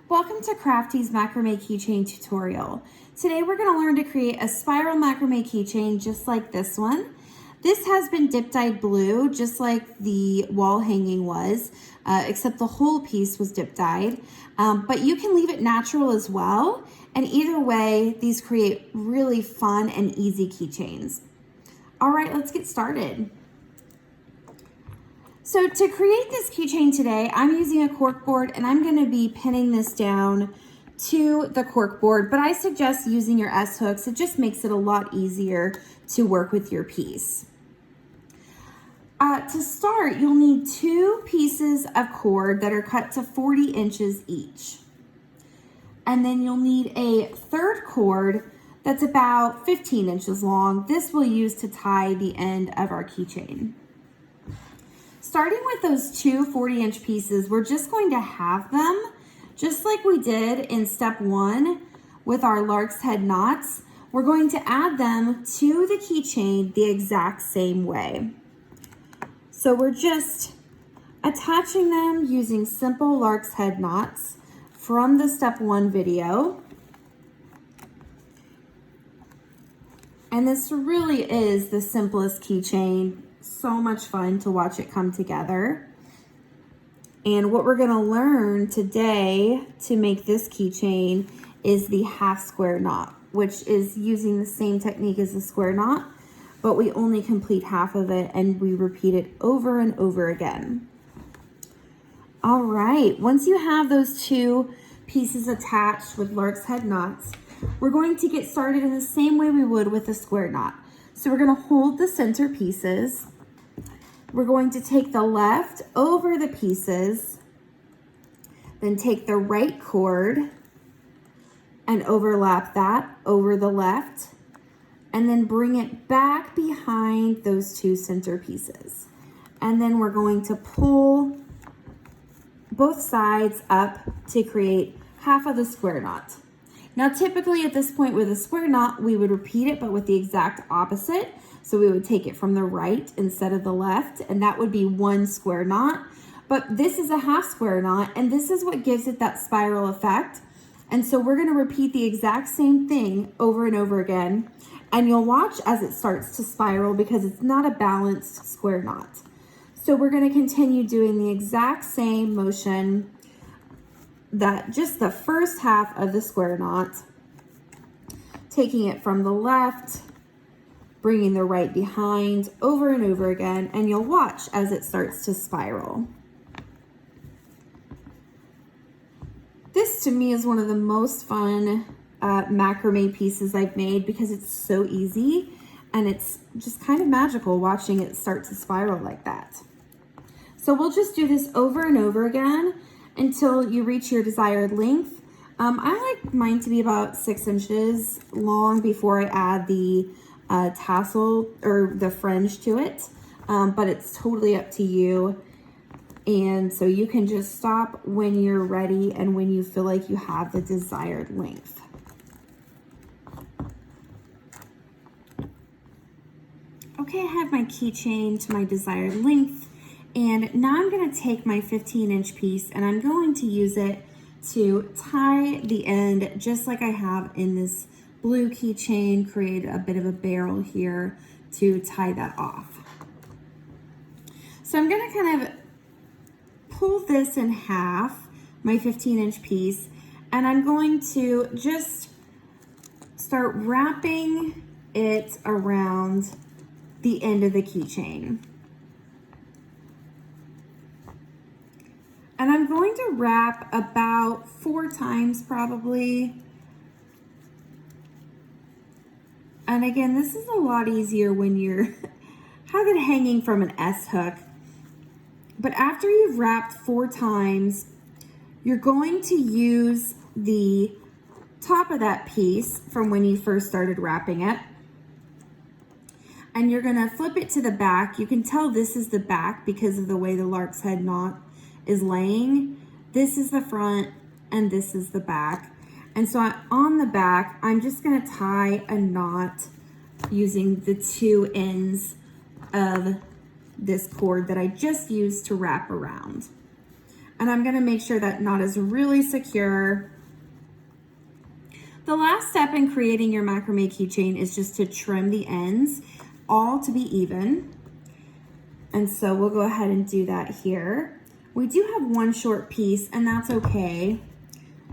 Welcome to Crafty's Macramé Keychain tutorial. Today we're going to learn to create a spiral macrame keychain just like this one. This has been dip dyed blue just like the wall hanging was, except the whole piece was dip dyed. But you can leave it natural as well, and either way these create really fun and easy keychains. All right, let's get started. So to create this keychain today, I'm using a cork board and I'm going to be pinning this down to the cork board, but I suggest using your S hooks. It just makes it a lot easier to work with your piece. To start, you'll need 2 pieces of cord that are cut to 40 inches each. And then you'll need a third cord that's about 15 inches long. This we'll use to tie the end of our keychain. Starting with those 2 40-inch pieces, we're just going to halve them, just like we did in step 1 with our lark's head knots. We're going to add them to the keychain the exact same way. So we're just attaching them using simple lark's head knots from the step 1 video. And this really is the simplest keychain. So much fun to watch it come together. And what we're going to learn today to make this keychain is the half square knot, which is using the same technique as the square knot, but we only complete half of it and we repeat it over and over again. All right, once you have those 2 pieces attached with lark's head knots, we're going to get started in the same way we would with a square knot. So we're going to hold the center pieces. We're going to take the left over the pieces, then take the right cord and overlap that over the left, and then bring it back behind those 2 center pieces. And then we're going to pull both sides up to create half of the square knot. Now, typically at this point with a square knot, we would repeat it, but with the exact opposite. So we would take it from the right instead of the left, and that would be 1 square knot. But this is a half square knot, and this is what gives it that spiral effect. And so we're gonna repeat the exact same thing over and over again, and you'll watch as it starts to spiral because it's not a balanced square knot. So we're gonna continue doing the exact same motion, that just the first half of the square knot, taking it from the left, bringing the right behind over and over again, and you'll watch as it starts to spiral. This to me is one of the most fun macrame pieces I've made because it's so easy and it's just kind of magical watching it start to spiral like that. So we'll just do this over and over again until you reach your desired length. I like mine to be about 6 inches long before I add the tassel or the fringe to it, but it's totally up to you. And so you can just stop when you're ready and when you feel like you have the desired length. Okay, I have my keychain to my desired length. And now I'm going to take my 15-inch piece and I'm going to use it to tie the end just like I have in this blue keychain, create a bit of a barrel here to tie that off. So I'm going to kind of pull this in half, my 15-inch piece, and I'm going to just start wrapping it around the end of the keychain. And I'm going to wrap about 4 times probably. And again, this is a lot easier when you're have it hanging from an S hook. But after you've wrapped 4 times, you're going to use the top of that piece from when you first started wrapping it. And you're gonna flip it to the back. You can tell this is the back because of the way the lark's head knot is laying. This is the front and this is the back. And so on the back, I'm just gonna tie a knot using the 2 ends of this cord that I just used to wrap around. And I'm gonna make sure that knot is really secure. The last step in creating your macrame keychain is just to trim the ends, all to be even. And so we'll go ahead and do that here. We do have one short piece, and that's okay.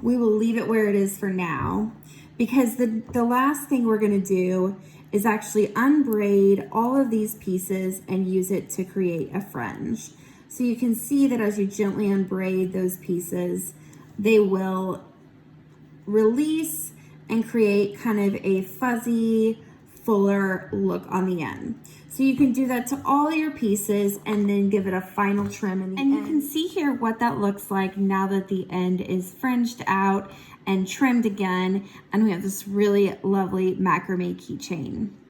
We will leave it where it is for now, because the last thing we're gonna do is actually unbraid all of these pieces and use it to create a fringe. So you can see that as you gently unbraid those pieces, they will release and create kind of a fuzzy, fuller look on the end. So you can do that to all of your pieces and then give it a final trim in the end. And you can see here what that looks like now that the end is fringed out and trimmed again, and we have this really lovely macrame keychain.